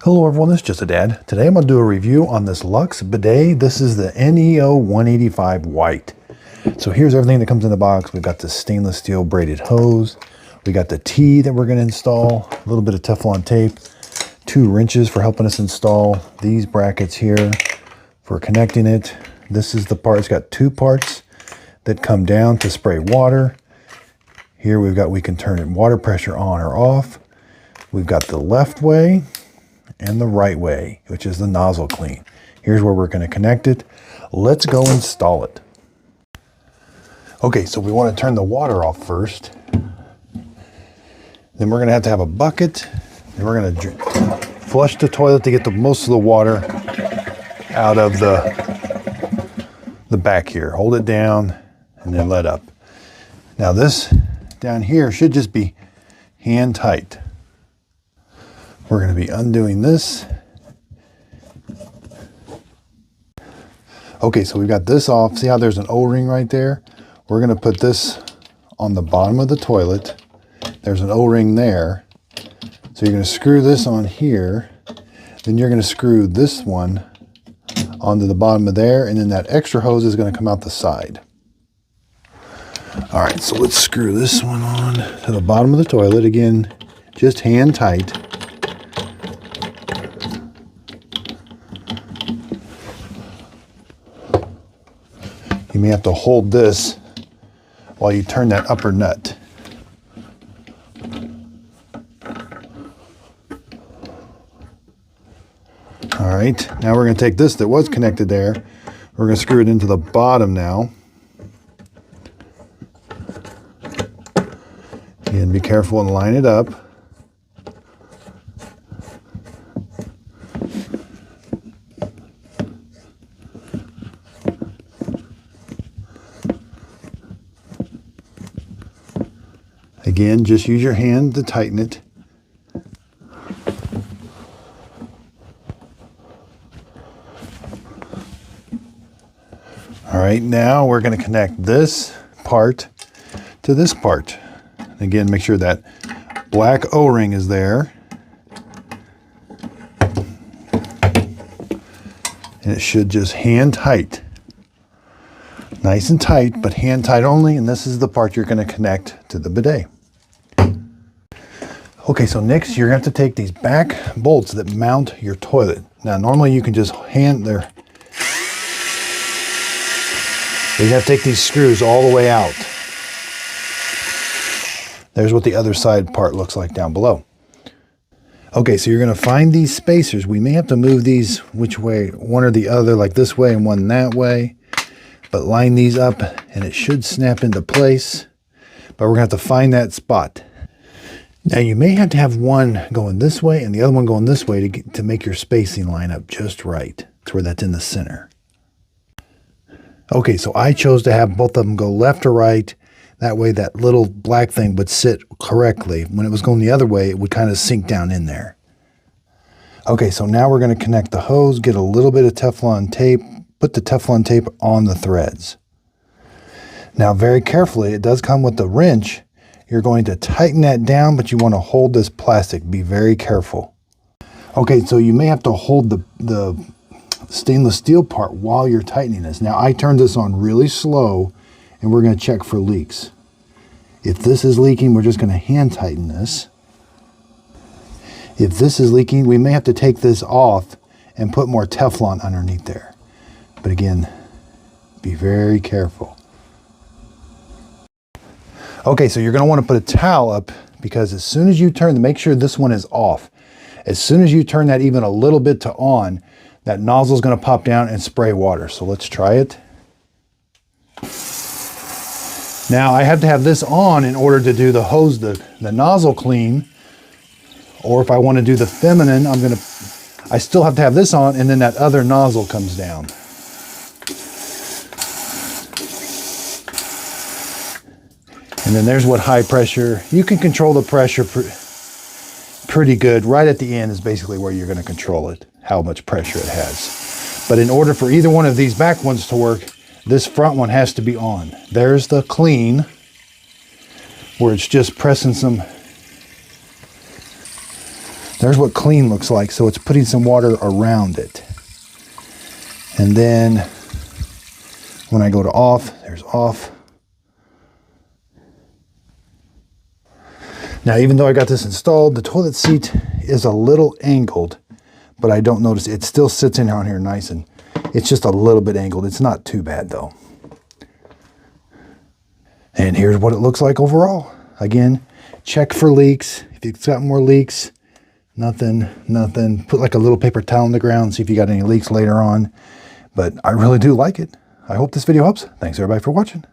Hello everyone, this is Just a Dad. Today I'm going to do a review on this LUXE bidet. This is the NEO 185 white. So here's everything that comes in the box. We've got the stainless steel braided hose. We got the T that we're going to install, a little bit of Teflon tape, 2 wrenches for helping us install these brackets here for connecting it. This is the part, it's got 2 parts that come down to spray water. Here we can turn it water pressure on or off. We've got the left way and the right way, which is the nozzle clean. Here's where we're going to connect it. Let's go install it. Okay, so we want to turn the water off first. Then we're going to have a bucket, and we're going to flush the toilet to get the most of the water out of the back here. Hold it down and then let up. Now this down here should just be hand tight. We're going to be undoing this. Okay, so we've got this off. See how there's an O-ring right there? We're going to put this on the bottom of the toilet. There's an O-ring there. So you're going to screw this on here. Then you're going to screw this one onto the bottom of there. And then that extra hose is going to come out the side. All right, so let's screw this one on to the bottom of the toilet. Again, just hand tight. You may have to hold this while you turn that upper nut. All right, now we're going to take this that was connected there. We're going to screw it into the bottom now. Again, be careful and line it up. Again, just use your hand to tighten it. All right, now we're going to connect this part to this part. Again, make sure that black O-ring is there. And it should just hand tight. Nice and tight, but hand tight only, and this is the part you're going to connect to the bidet. Okay, so next you're going to have to take these back bolts that mount your toilet. Now normally you can just hand there. You have to take these screws all the way out. There's what the other side part looks like down below. Okay, so you're going to find these spacers. We may have to move these which way, one or the other, like this way and one that way. But line these up and it should snap into place. But we're going to have to find that spot. Now you may have to have one going this way and the other one going this way to make your spacing line up just right. It's where that's in the center. Okay, so I chose to have both of them go left or right. That way that little black thing would sit correctly. When it was going the other way, it would kind of sink down in there. Okay, so now we're going to connect the hose, get a little bit of Teflon tape, put the Teflon tape on the threads. Now very carefully, it does come with the wrench. You're going to tighten that down, but you want to hold this plastic. Be very careful. Okay, so you may have to hold the stainless steel part while you're tightening this. Now I turned this on really slow and we're going to check for leaks. If this is leaking, we're just going to hand tighten this. If this is leaking, we may have to take this off and put more Teflon underneath there. But again, be very careful. Okay, so you're going to want to put a towel up because as soon as you turn, make sure this one is off. As soon as you turn that even a little bit to on, that nozzle is going to pop down and spray water. So let's try it. Now I have to have this on in order to do the hose, the nozzle clean. Or if I want to do the feminine, I still have to have this on and then that other nozzle comes down. And then there's what high pressure, you can control the pressure pretty good. Right at the end is basically where you're going to control it, how much pressure it has. But in order for either one of these back ones to work, this front one has to be on. There's the clean, where it's just pressing some There's what clean looks like. So it's putting some water around it. And then when I go to off, there's off. Now, even though I got this installed, the toilet seat is a little angled, but I don't notice it still sits in on here nice, and it's just a little bit angled. It's not too bad though. And here's what it looks like overall. Again, check for leaks. If it's got more leaks, nothing. Put like a little paper towel on the ground, see if you got any leaks later on. But I really do like it. I hope this video helps. Thanks everybody for watching.